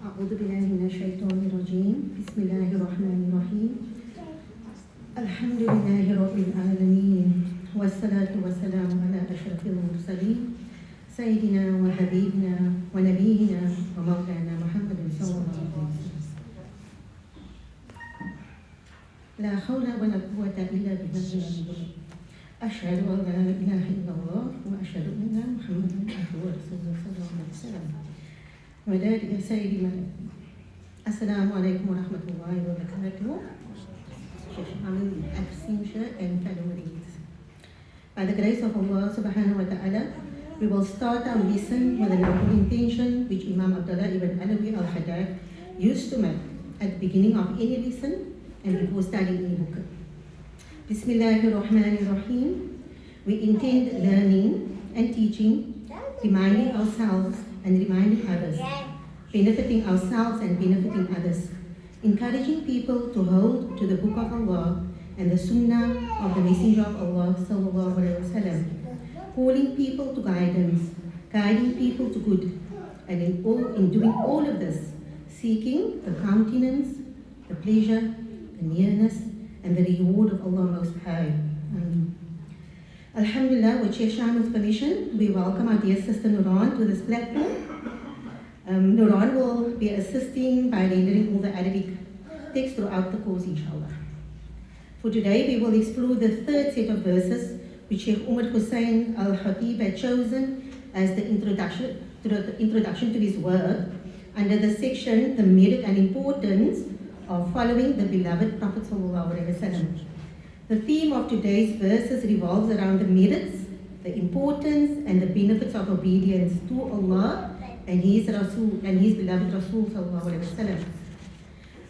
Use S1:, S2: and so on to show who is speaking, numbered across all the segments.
S1: أعوذ بالله من الشيطان الرجيم بسم الله الرحمن الرحيم الحمد لله رب العالمين والصلاة والسلام على أشرف المرسلين سيدنا وحبيبنا ونبينا ومولانا محمد صلى الله عليه وسلم لا حول ولا قوة إلا بالله أشهد أن لا إله إلا الله وأشهد أن محمدا عبده ورسوله صلى الله عليه وسلم وداد يا سيدي ملك السلام عليكم ورحمة الله وبركاته. And fellow readers. By the grace of Allah subhanahu wa ta'ala, we will start our lesson with a noble intention which Imam Abdullah ibn Alawi al-Haddad used to make at the beginning of any lesson and before studying any book. Bismillahir Rahmanir Rahim. We intend learning and teaching, reminding ourselves and reminding others, benefiting ourselves and benefiting others, encouraging people to hold to the Book of Allah and the Sunnah of the Messenger of Allah sallallahu alaihi wasallam, calling people to guidance, guiding people to good, and in doing all of this, seeking the countenance, the pleasure, the nearness, and the reward of Allah Most High. Alhamdulillah, with Sheikh Shanu's permission, we welcome our dear sister Nuran to this platform. Nuran will be assisting by rendering all the Arabic text throughout the course, inshallah. For today, we will explore the third set of verses which Sheikh Umar Hussain al-Khatib had chosen as the introduction to his work under the section, The Merit and Importance of Following the Beloved Prophet sallallahu alaihi wasallam. The theme of today's verses revolves around the merits, the importance, and the benefits of obedience to Allah and His Rasul and His beloved Rasul sallallahu alaihi wasallam.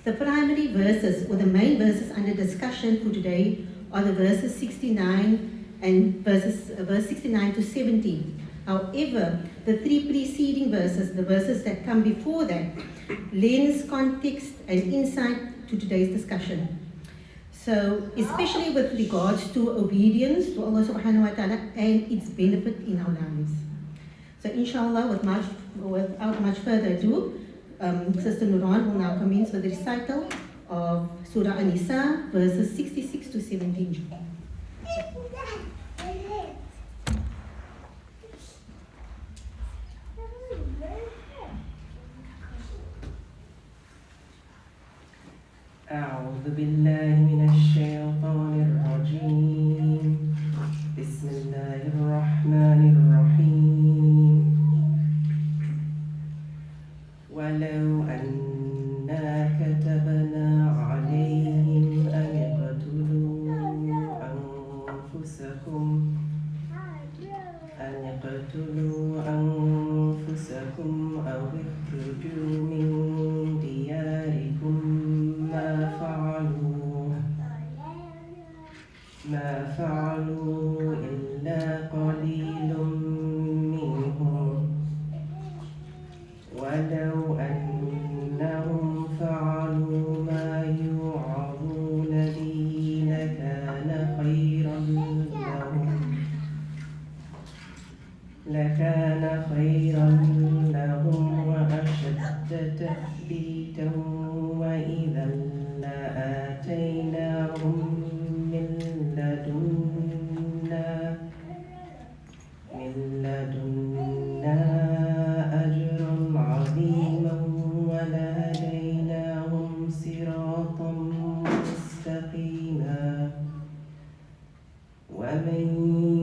S1: The primary verses, or the main verses under discussion for today, are the verses 69 and verse 69 to 70. However, the three preceding verses, the verses that come before that, lends context and insight to today's discussion. So, especially with regards to obedience to Allah subhanahu wa ta'ala and its benefit in our lives. So, inshallah, without much further ado, Sister Nuran will now commence with the recital of Surah An-Nisa, verses 66 to 17.
S2: أعوذ بالله من الشيطان الرجيم بسم الله الرحمن الرحيم ولو أنا كتبنا عليهم أن اقتلوا أنفسكم أو اخرجوا من دياركم ما فعلوا إلا قليل منهم ولو أنهم فعلوا ما يوعظون به لكان خيرا لهم وأشد تثبيتا وإذا لآتيناهم من لدنا أجرا عظيما ولهديناهم صراطا مستقيما ومن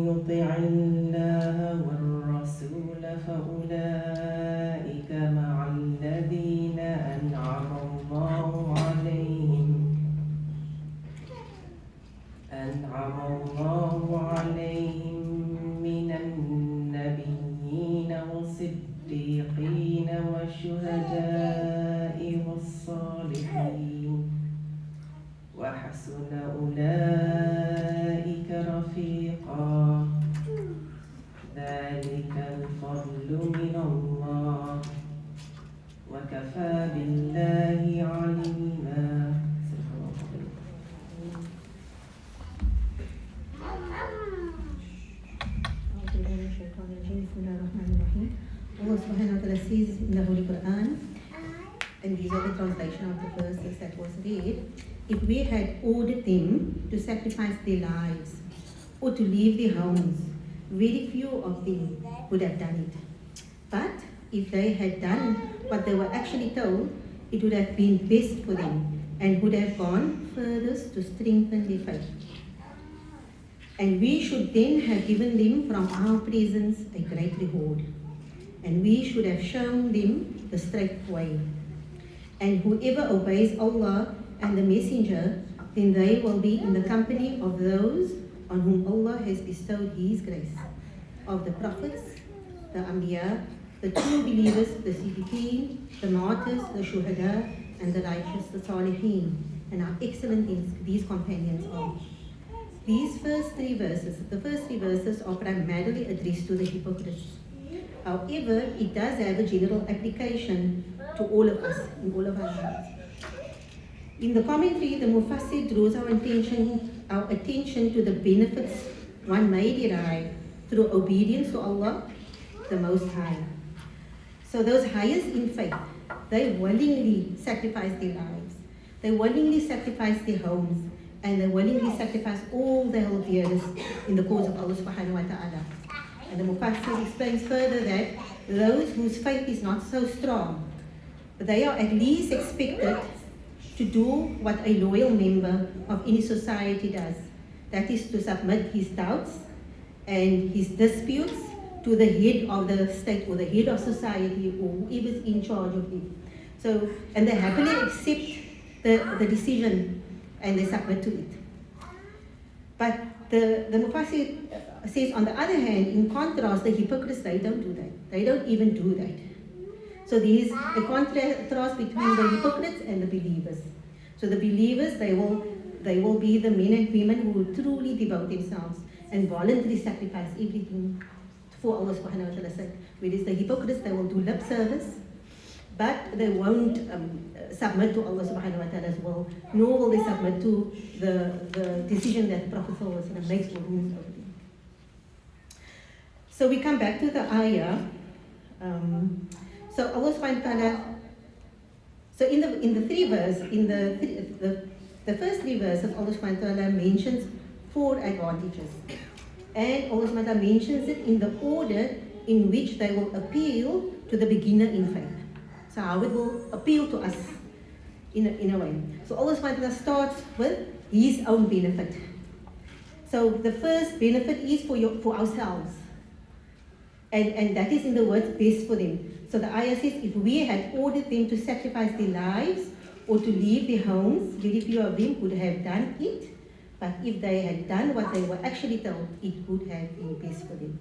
S2: يطع الله والرسول فأولئك مع الذين أنعم الله عليهم من النبيين والصديقين والشهداء والصالحين وحسن أولئك رفيقا ذلك الفضل من الله وكفى بالله عليما.
S1: Allah subhanahu wa ta'ala says in the Holy Quran, and these are the translation of the verses that was read, if we had ordered them to sacrifice their lives or to leave their homes, very few of them would have done it. But if they had done what they were actually told, it would have been best for them and would have gone furthest to strengthen their faith. And we should then have given them from our presence a great reward. And we should have shown them the straight way. And whoever obeys Allah and the Messenger, then they will be in the company of those on whom Allah has bestowed His grace, of the prophets, the Anbiya, the true believers, the Siddiqeen, the martyrs, the Shuhada, and the righteous, the Salihin, and how excellent these companions are. These first three verses are primarily addressed to the hypocrites. However, it does have a general application to all of us, in all of our lives. In the commentary, the Mufassir draws our attention to the benefits one may derive through obedience to Allah, the Most High. So those highest in faith, they willingly sacrifice their lives, they willingly sacrifice their homes, and they willingly sacrifice all their dearest in the cause of Allah subhanahu wa ta'ala. And the Mufassir explains further that those whose faith is not so strong, they are at least expected to do what a loyal member of any society does. That is to submit his doubts and his disputes to the head of the state or the head of society or whoever is in charge of it. So, and they happily accept the decision and they submit to it. But the Mufassir says, on the other hand, in contrast, the hypocrites, they don't do that. They don't even do that. So there is a contrast between the hypocrites and the believers. So the believers, they will be the men and women who will truly devote themselves and voluntarily sacrifice everything for Allah subhanahu wa ta'ala's sake. Whereas the hypocrites, they will do lip service, but they won't submit to Allah subhanahu wa ta'ala's will, nor will they submit to the decision that the Prophet makes or rules over them. So we come back to the ayah. So Allah subhanahu wa ta'ala, so in the first three verses, Allah subhanahu wa ta'ala mentions 4 advantages. And Allah subhanahu wa ta'ala mentions it in the order in which they will appeal to the beginner in faith. So how it will appeal to us in a way. So Allah subhanahu wa ta'ala starts with His own benefit. So the first benefit is for ourselves. And that is in the words best for them. So the ayah says, if we had ordered them to sacrifice their lives or to leave their homes, very few of them would have done it. But if they had done what they were actually told, it would have been best for them.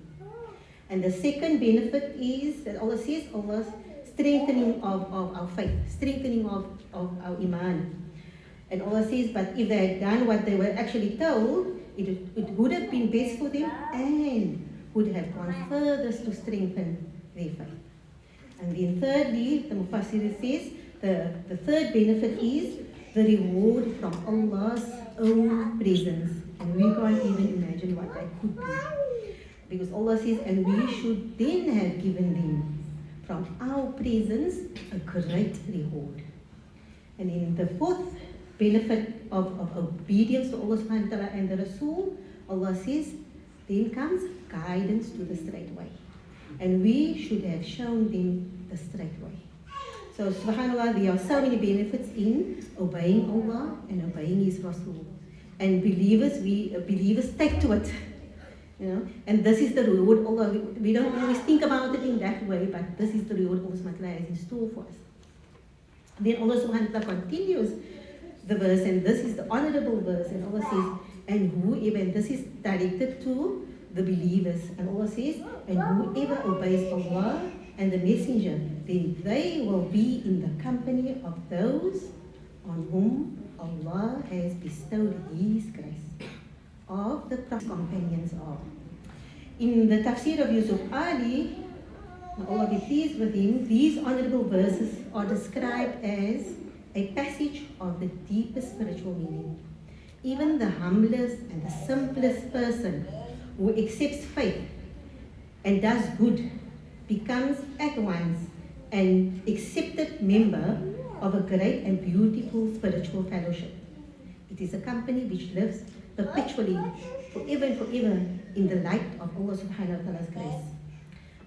S1: And the second benefit is that Allah says, Allah's strengthening of our faith, strengthening of our iman. And Allah says, but if they had done what they were actually told, it would have been best for them and would have gone furthest to strengthen their faith. And then thirdly, the Mufassir says, the third benefit is the reward from Allah's own presence. And we can't even imagine what that could be. Because Allah says, and we should then have given them from our presence a great reward. And in the fourth benefit of obedience to Allah subhanahu wa ta'ala and the Rasul, Allah says, then comes guidance to the straight way. And we should have shown them the straight way. So subhanAllah, there are so many benefits in obeying Allah and obeying His Rasul. And believers take to it. You know, and this is the reward Allah, we don't always think about it in that way, but this is the reward Allah subhanahu wa ta'ala has in store for us. Then Allah subhanahu wa ta'ala continues the verse, and this is the honorable verse, and Allah says, and whoever, and this is directed to the believers, and Allah says, and whoever obeys Allah and the Messenger, then they will be in the company of those on whom Allah has bestowed His grace, of the Prophet's companions are. In the tafsir of Yusuf Ali, Allah be pleased with him, these honorable verses are described as a passage of the deepest spiritual meaning. Even the humblest and the simplest person who accepts faith and does good becomes at once an accepted member of a great and beautiful spiritual fellowship. It is a company which lives perpetually, forever and forever, in the light of Allah subhanahu wa ta'ala's grace.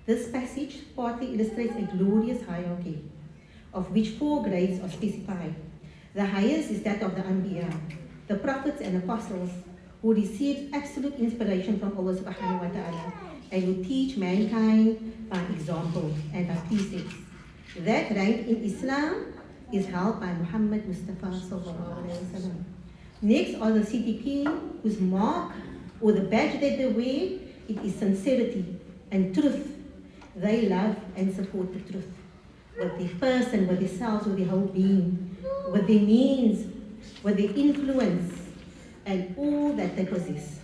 S1: This passage partly illustrates a glorious hierarchy, of which 4 grades are specified. The highest is that of the Anbiya, the prophets and apostles, who received absolute inspiration from Allah subhanahu wa ta'ala and who teach mankind by example and by precepts. That rank in Islam is held by Muhammad Mustafa sallallahu alaihi wasallam. Next are the Siddiqeen, whose mark or the badge that they wear, it is sincerity and truth. They love and support the truth with their person, with themselves, with their whole being, with their means, with their influence, and all that they possess.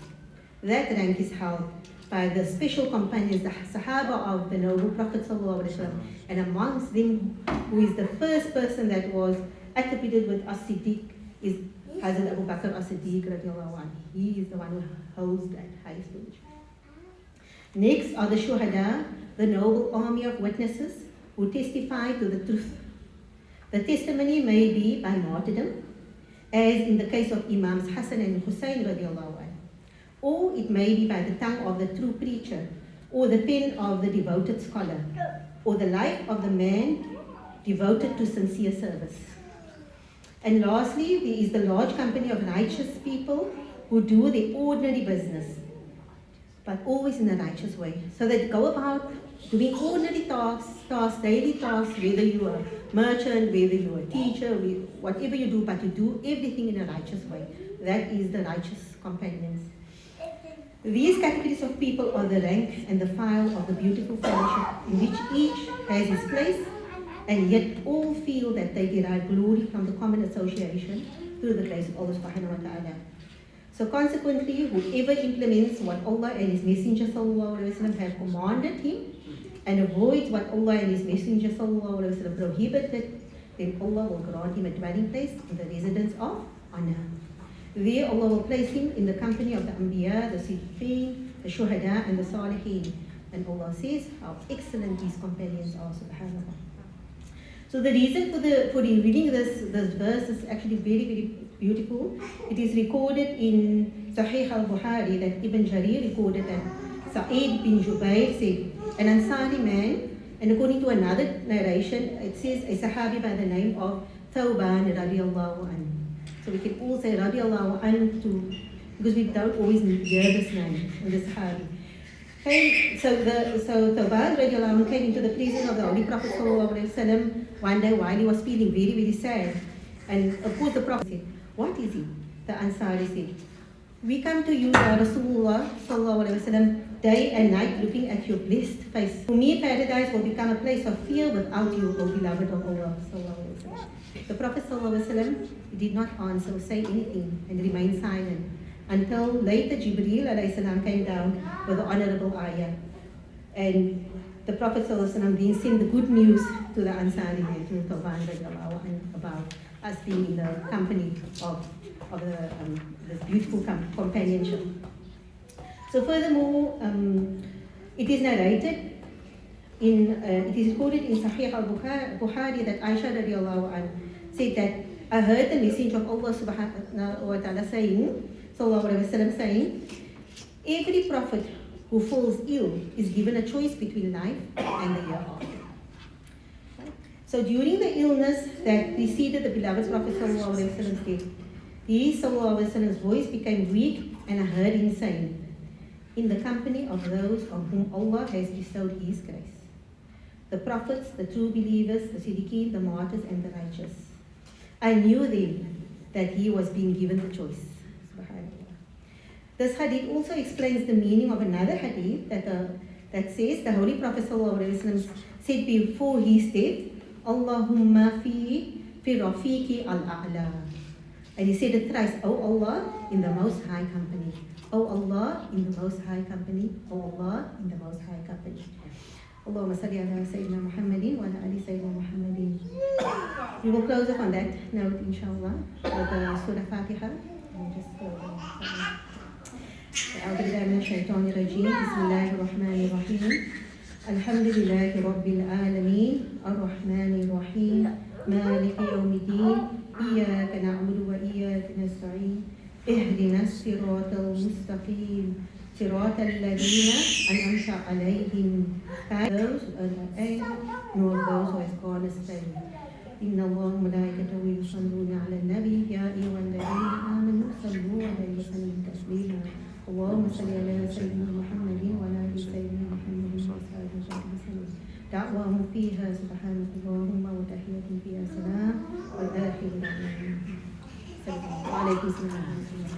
S1: That rank is held by the special companions, the Sahaba of the noble Prophet ﷺ, and amongst them, who is the first person that was attributed with as-Siddiq, is Hazrat Abu Bakr as-Siddiq radiallahu anhu. He is the one who holds that highest position. Next are the Shuhada, the noble army of witnesses who testify to the truth. The testimony may be by martyrdom, as in the case of Imams Hassan and Hussein radiallahu anhu, or it may be by the tongue of the true preacher, or the pen of the devoted scholar, or the life of the man devoted to sincere service. And lastly, there is the large company of righteous people who do their ordinary business, but always in a righteous way. So they go about doing ordinary tasks, daily tasks, whether you are a merchant, whether you are a teacher, whatever you do, but you do everything in a righteous way. That is the righteous companions. These categories of people are the rank and the file of the beautiful fellowship in which each has his place, and yet all feel that they derive glory from the common association through the grace of Allah subhanahu wa ta'ala. So consequently, whoever implements what Allah and His Messenger sallallahu alaihi wasallam have commanded him and avoids what Allah and His Messenger sallallahu alaihi wasallam prohibited, then Allah will grant him a dwelling place in the residence of honor. There Allah will place him in the company of the Anbiya, the Siddiqeen, the Shuhada and the Salihin. And Allah says how excellent these companions are, subhanAllah. So the reason for reading this verse is actually very, very beautiful. It is recorded in Sahih al-Bukhari that Ibn Jarir recorded that Sa'id bin Jubair said, an Ansari man, and according to another narration, it says a Sahabi by the name of Thawban radiallahu anhu. So we can all say radiallahu anhu too, because we don't always hear this name in the Sahabi. So Thawban radiallahu anhu came into the presence of the Holy Prophet sallallahu alaihi wasallam one day while he was feeling very, very sad. And of course the Prophet said, what is he? The Ansari said, we come to you, Ya Rasulullah sallallahu alaihi wasallam, day and night looking at your blessed face. For me, paradise will become a place of fear without you, O beloved of Allah sallallahu alaihi wasallam. The Prophet sallallahu alaihi wasallam did not answer or say anything and remained silent until later Jibreel alayhi salam came down with the honorable ayah. And the Prophet sallallahu alaihi wasallam then sent the good news to the Ansari man, to Thawban radiallahu anhu, about us being in the company of this beautiful companionship. So furthermore, it is narrated it is recorded in Sahih al-Bukhari that Aisha radiallahu anha said that I heard the messenger of Allah subhanahu wa ta'ala saying, sallallahu alaihi wasallam saying, every prophet who falls ill is given a choice between life and the hereafter. So during the illness that preceded the beloved Prophet sallallahu alaihi wasallam's death, his sallallahu alaihi wasallam's voice became weak, and I heard him saying, in the company of those on whom Allah has bestowed His grace, the prophets, the true believers, the Siddiqeen, the martyrs, and the righteous. I knew then that he was being given the choice. This hadith also explains the meaning of another hadith that says the Holy Prophet ﷺ said before his death, Allahumma fi rafiqi al-a'la. And he said it thrice, O Allah, in the most high company. O Allah, in the most high company. O Allah, in the most high company. Allahumma salli ala Sayyidina Muhammadin wa ala ali Sayyidina Muhammadin. We will close up on that note, inshallah, with the Surah Fatiha. And just أعوذ بالله من الشيطان الرجيم بسم الله الرحمن الرحيم الحمد لله رب العالمين الرحمن الرحيم مالك يوم اهدنا الصراط المستقيم صراط الذين أنعمت عليهم those who are not able nor those who have gone astray. إن الله وملائكته يصلون على النبي يا أيها الذين آمنوا صلوا عليه وسلموا تسليما. اللهم صل على سيدنا محمد وعلى آل سيدنا محمد وصحبه وسلم. دعواهم فيها سبحانك اللهم وتحيتهم فيها سلام والآخر دعواهم. وعليكم السلام ورحمة الله.